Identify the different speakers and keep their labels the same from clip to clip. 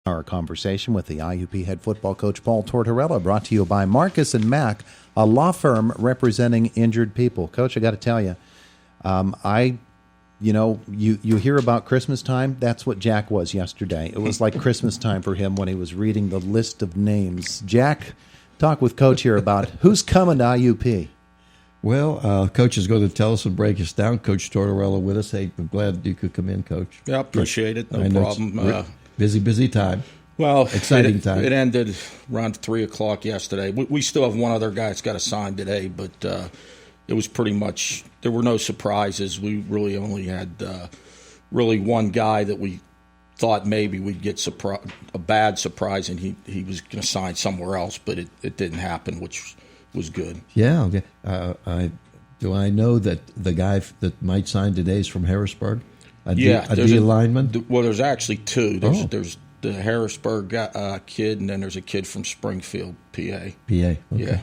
Speaker 1: Our conversation with the IUP head football coach Paul Tortorella, brought to you by Marcus and Mack, a law firm representing injured people. Coach, I got to tell you, you hear about Christmas time. That's what Jack was yesterday. It was like Christmas time for him when he was reading the list of names. Jack, talk with Coach here about who's coming to IUP.
Speaker 2: Well, Coach is going to tell us and break us down. Coach Tortorella with us. Hey, I'm glad you could come in, Coach.
Speaker 3: Yeah, appreciate it. No problem.
Speaker 2: Busy time.
Speaker 3: Well,
Speaker 2: exciting time.
Speaker 3: It ended around 3 o'clock yesterday. We still have one other guy that's got a sign today, but it was pretty much, there were no surprises. We really only had really one guy that we thought maybe we'd get a bad surprise, and he was going to sign somewhere else, but it didn't happen, which was good.
Speaker 2: Yeah. Okay. Do I know that the guy that might sign today is from Harrisburg? A D lineman?
Speaker 3: Well, there's actually two. There's the Harrisburg kid, and then there's a kid from Springfield, PA.
Speaker 2: Okay.
Speaker 3: Yeah.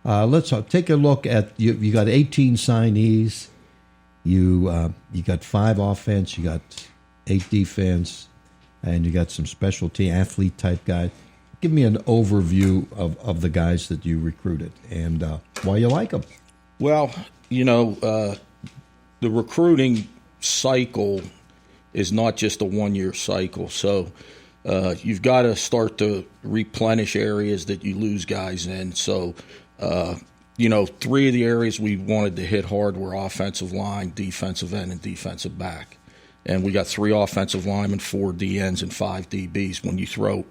Speaker 2: Let's take a look at you. Got 18 signees. You got 5 offense. You got 8 defense, and you got some specialty athlete type guys. Give me an overview of the guys that you recruited and why you like them.
Speaker 3: Well, the recruiting cycle is not just a one-year cycle. So you've got to start to replenish areas that you lose guys in. So, 3 of the areas we wanted to hit hard were offensive line, defensive end, and defensive back. And we got 3 offensive linemen, 4 DNs, and 5 DBs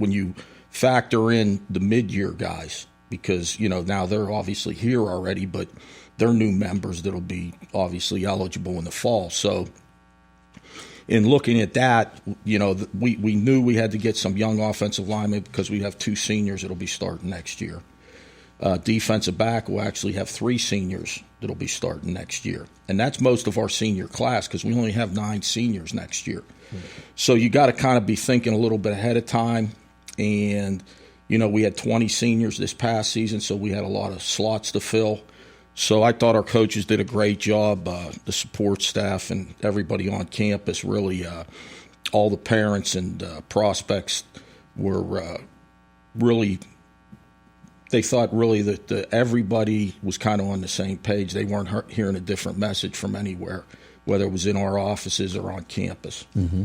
Speaker 3: when you factor in the mid-year guys, because, now they're obviously here already, but they're new members that'll be obviously eligible in the fall. So in looking at that, we knew we had to get some young offensive linemen because we have 2 seniors that'll be starting next year. Defensive back will actually have 3 seniors that'll be starting next year. And that's most of our senior class because we only have 9 seniors next year. Mm-hmm. So you got to kind of be thinking a little bit ahead of time. And, we had 20 seniors this past season, so we had a lot of slots to fill. So I thought our coaches did a great job, the support staff and everybody on campus, really all the parents and prospects were really – they thought really that everybody was kind of on the same page. They weren't hearing a different message from anywhere, whether it was in our offices or on campus.
Speaker 2: Mm-hmm.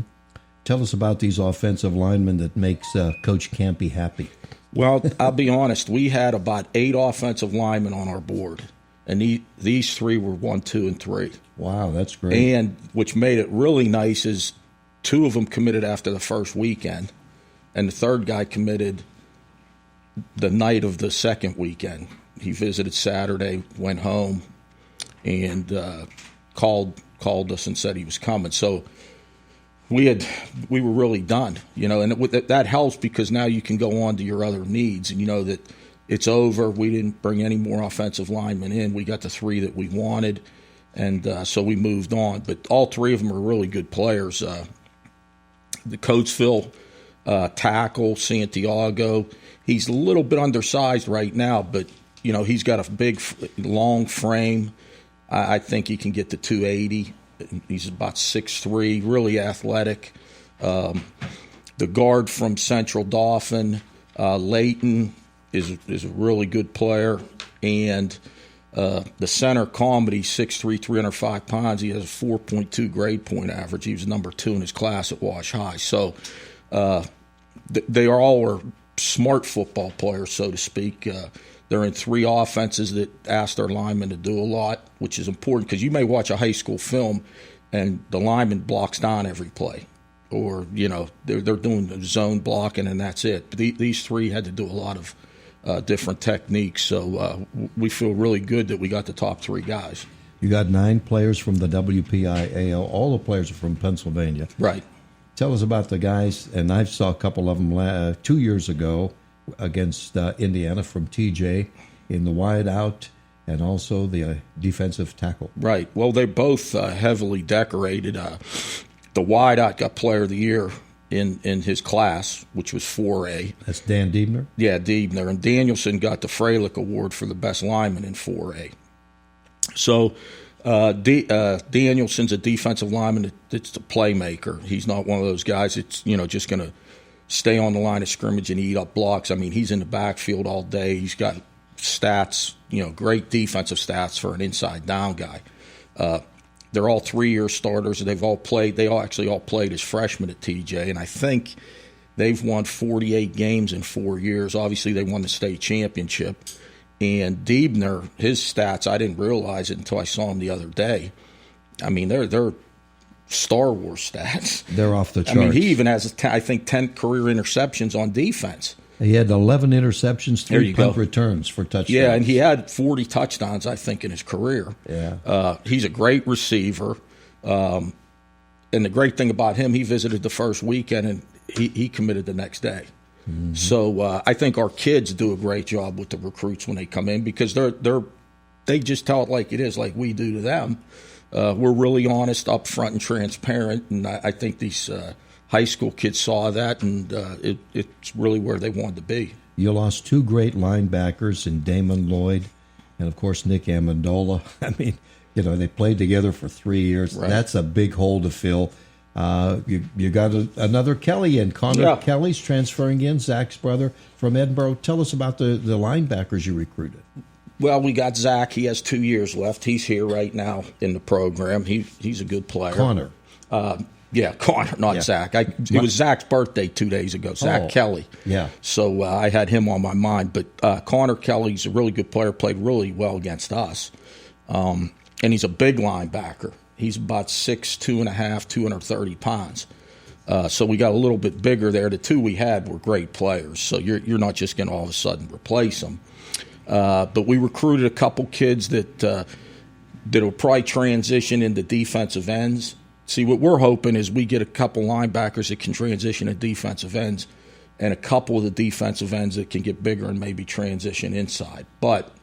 Speaker 2: Tell us about these offensive linemen that makes Coach Campy happy.
Speaker 3: Well, I'll be honest. We had about 8 offensive linemen on our board, and these 3 were 1, 2, and 3.
Speaker 2: Wow, that's great.
Speaker 3: And which made it really nice is 2 of them committed after the first weekend, and the third guy committed the night of the second weekend. He visited Saturday, went home, and called us and said he was coming. So we were really done, and that helps because now you can go on to your other needs, and you know that it's over. We didn't bring any more offensive linemen in. We got the 3 that we wanted, and so we moved on. But all 3 of them are really good players. The Coatesville tackle, Santiago, he's a little bit undersized right now, but he's got a big, long frame. I think he can get to 280. He's about 6'3", really athletic. The guard from Central Dauphin, Layton, is a really good player. And the center, Comedy, 6'3", 305 pounds. He has a 4.2 grade point average. He was number 2 in his class at Wash High. So they all are smart football players, so to speak. They're in 3 offenses that ask their linemen to do a lot, which is important because you may watch a high school film and the lineman blocks down every play. Or, they're doing zone blocking and that's it. But these 3 had to do a lot of different techniques. So we feel really good that we got the top 3 guys.
Speaker 2: You got 9 players from the WPIAL. All the players are from Pennsylvania.
Speaker 3: Right.
Speaker 2: Tell us about the guys, and I saw a couple of them 2 years ago against Indiana from TJ in the wide out and also the defensive tackle.
Speaker 3: Right. Well, they're both heavily decorated. The wide out got Player of the Year in his class, which was 4A.
Speaker 2: That's Dan Diebner?
Speaker 3: Yeah, Diebner. And Danielson got the Freilich Award for the best lineman in 4A. So Danielson's a defensive lineman that's a playmaker. He's not one of those guys that's just going to stay on the line of scrimmage and eat up blocks. I mean, he's in the backfield all day. He's got stats, great defensive stats for an inside down guy. They're all 3-year starters. They all actually all played as freshmen at TJ, and I think they've won 48 games in 4 years. Obviously, they won the state championship. And Diebner, his stats, I didn't realize it until I saw him the other day. I mean, they're Star Wars stats.
Speaker 2: They're off the charts.
Speaker 3: I mean, he even has, I think, 10 career interceptions on defense.
Speaker 2: He had 11 interceptions, 3 punt returns for touchdowns.
Speaker 3: Yeah, and he had 40 touchdowns, I think, in his career.
Speaker 2: Yeah.
Speaker 3: He's a great receiver. And the great thing about him, he visited the first weekend, and he committed the next day. Mm-hmm. So I think our kids do a great job with the recruits when they come in, because they just tell it like it is, like we do to them. We're really honest, upfront, and transparent, and I think these high school kids saw that, and it's really where they wanted to be.
Speaker 2: You lost 2 great linebackers in Damon Lloyd and, of course, Nick Amendola. I mean, they played together for 3 years.
Speaker 3: Right.
Speaker 2: That's a big hole to fill. You got another Kelly in. Connor Kelly's transferring in, Zach's brother from Edinburgh. Tell us about the linebackers you recruited.
Speaker 3: Well, we got Zach. He has 2 years left. He's here right now in the program. He's a good player.
Speaker 2: Connor.
Speaker 3: Connor, not Zach. It was Zach's birthday 2 days ago, Zach Kelly.
Speaker 2: Yeah.
Speaker 3: So I had him on my mind. But Connor Kelly's a really good player, played really well against us. And he's a big linebacker. He's about 6'2.5", 230 pounds. So we got a little bit bigger there. The 2 we had were great players. So you're not just going to all of a sudden replace them. But we recruited a couple kids that will probably transition into defensive ends. See, what we're hoping is we get a couple linebackers that can transition to defensive ends, and a couple of the defensive ends that can get bigger and maybe transition inside. But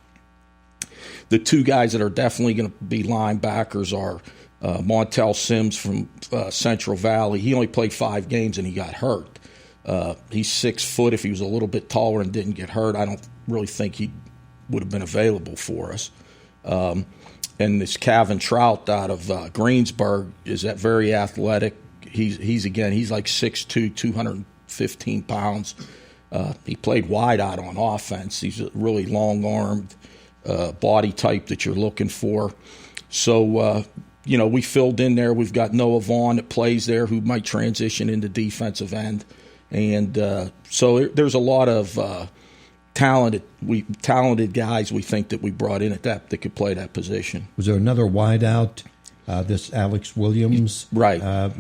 Speaker 3: the 2 guys that are definitely going to be linebackers are Montel Sims from Central Valley. He only played 5 games and he got hurt. He's 6 foot. If he was a little bit taller and didn't get hurt, I don't really think he would have been available for us. And this Calvin Trout out of Greensburg is that very athletic. He's like 6'2", 215 pounds. He played wide out on offense. He's a really long-armed body type that you're looking for. So, we filled in there. We've got Noah Vaughn that plays there who might transition into defensive end. And so there's a lot of talented guys we think that we brought in at that could play that position.
Speaker 2: Was there another wide out, this Alex Williams?
Speaker 3: Right.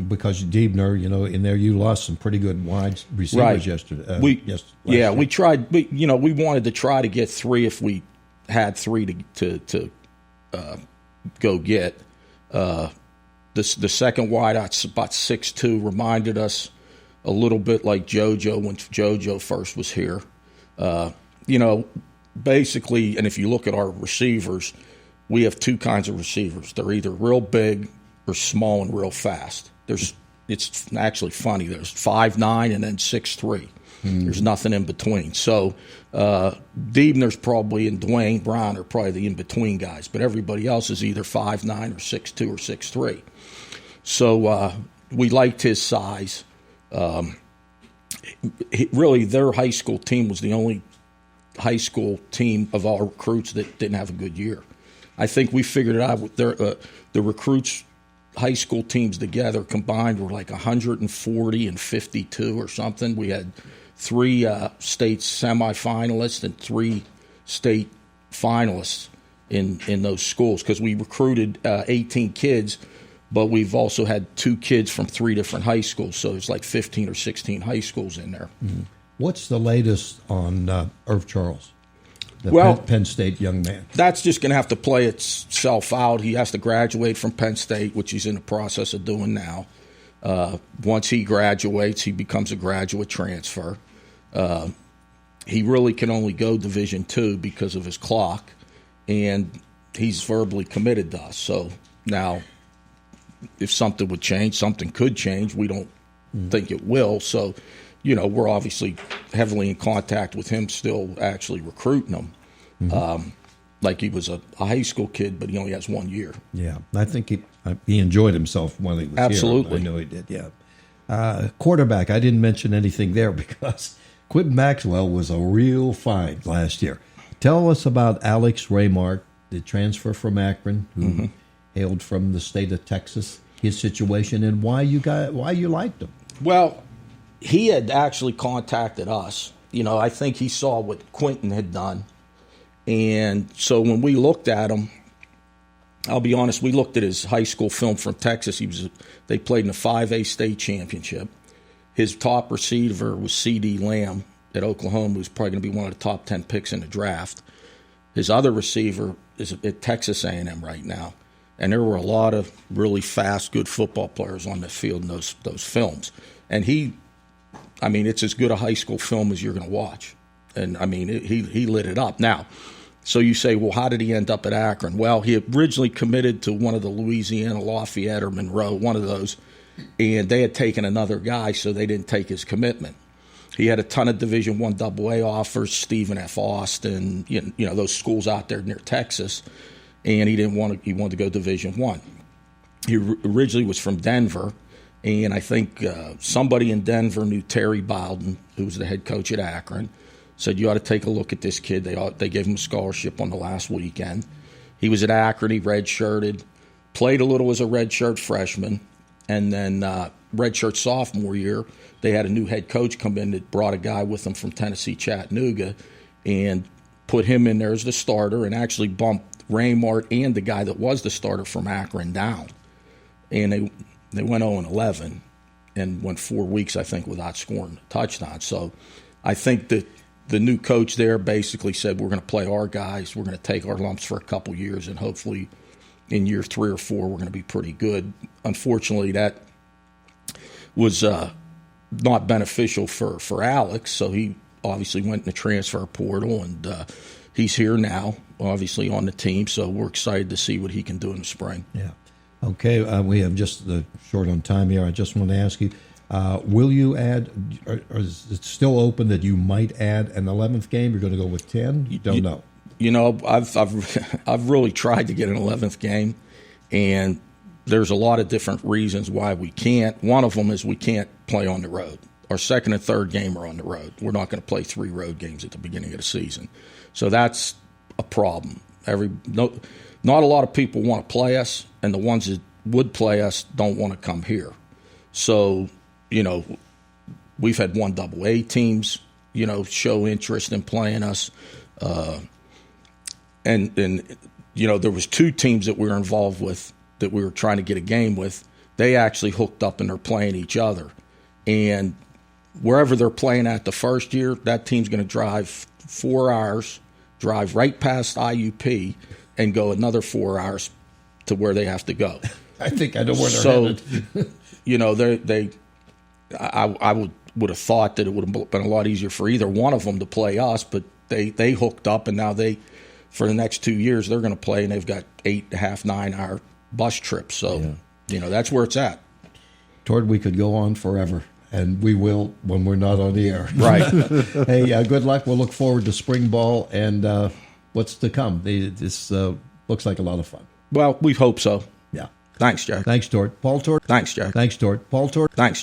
Speaker 2: Because Diebner, in there you lost some pretty good wide receivers yesterday.
Speaker 3: We tried. We wanted to try to get 3 if we had 3 to go get. The second wide out's about 6'2", reminded us a little bit like JoJo when JoJo first was here. Basically, and if you look at our receivers, we have 2 kinds of receivers. They're either real big or small and real fast. It's actually funny. There's 5'9" and then 6'3". There's nothing in between. So Diebner's probably and Dwayne Brown are probably the in-between guys, but everybody else is either 5'9" or 6'2" or 6'3". So we liked his size. Really, their high school team was the only high school team of all recruits that didn't have a good year. I think we figured it out with the recruits, high school teams together combined were like 140 and 52 or something. We had 3 state semifinalists and 3 state finalists in those schools because we recruited 18 kids, but we've also had 2 kids from 3 different high schools, so there's like 15 or 16 high schools in there.
Speaker 2: Mm-hmm. What's the latest on Irv Charles, the Penn State young man?
Speaker 3: That's just going to have to play itself out. He has to graduate from Penn State, which he's in the process of doing now. Once he graduates, he becomes a graduate transfer. He really can only go Division II because of his clock, and he's verbally committed to us. So now, if something would change, something could change. We don't think it will. So, we're obviously heavily in contact with him still, actually recruiting him. Mm-hmm. Like he was a high school kid, but he only has 1 year.
Speaker 2: Yeah, I think he enjoyed himself while he was
Speaker 3: Absolutely.
Speaker 2: here. I know he did, yeah. Quarterback, I didn't mention anything there because Quentin Maxwell was a real find last year. Tell us about Alex Raymart, the transfer from Akron, who hailed from the state of Texas, his situation, and why you liked him.
Speaker 3: Well, he had actually contacted us. I think he saw what Quentin had done. And so when we looked at him, I'll be honest, we looked at his high school film from Texas. They played in the 5A state championship. His top receiver was C.D. Lamb at Oklahoma, who's probably going to be one of the top 10 picks in the draft. His other receiver is at Texas A&M right now. And there were a lot of really fast, good football players on the field in those films. And it's as good a high school film as you're going to watch. And, he lit it up. Now, so you say, well, how did he end up at Akron? Well, he originally committed to one of the Louisiana, Lafayette or Monroe, one of those, and they had taken another guy, so they didn't take his commitment. He had a ton of Division I AA offers, Stephen F. Austin, those schools out there near Texas, and he wanted to go Division I. He originally was from Denver, and I think somebody in Denver knew Terry Bowden, who was the head coach at Akron, said, you ought to take a look at this kid. They gave him a scholarship on the last weekend. He was at Akron. He redshirted, played a little as a redshirt freshman, and then redshirt sophomore year, they had a new head coach come in that brought a guy with them from Tennessee, Chattanooga, and put him in there as the starter and actually bumped Raymart and the guy that was the starter from Akron down. And they went 0-11 and went 4 weeks, I think, without scoring a touchdown. So I think that the new coach there basically said, we're going to play our guys, we're going to take our lumps for a couple years, and hopefully in year 3 or 4 we're going to be pretty good. Unfortunately, that was not beneficial for Alex, so he obviously went in the transfer portal, and he's here now, obviously on the team, so we're excited to see what he can do in the spring.
Speaker 2: Yeah. Okay, we have just short on time here. I just want to ask you, will you add, or is it still open that you might add an 11th game? You're going to go with 10? You don't know.
Speaker 3: I've really tried to get an 11th game, and there's a lot of different reasons why we can't. One of them is we can't play on the road. Our second and third game are on the road. We're not going to play 3 road games at the beginning of the season. So that's a problem. Not a lot of people want to play us, and the ones that would play us don't want to come here. So, we've had 1 AA teams, show interest in playing us. And there was 2 teams that we were involved with that we were trying to get a game with. They actually hooked up and they're playing each other. And wherever they're playing at the first year, that team's going to drive 4 hours, drive right past IUP, and go another 4 hours to where they have to go.
Speaker 2: I think I know where they're
Speaker 3: headed. I would have thought that it would have been a lot easier for either one of them to play us, but they hooked up, and now for the next 2 years, they're going to play, and they've got 8.5, 9-hour bus trips. So, that's where it's at.
Speaker 2: Tord, we could go on forever, and we will when we're not on the air.
Speaker 3: Right.
Speaker 2: Hey, good luck. We'll look forward to spring ball and what's to come. This looks like a lot of fun.
Speaker 3: Well, we hope so.
Speaker 2: Yeah.
Speaker 3: Thanks, Jack.
Speaker 2: Thanks, Tord. Paul Tord.
Speaker 3: Thanks, Jack.
Speaker 2: Thanks, Tord. Paul Tord.
Speaker 3: Thanks.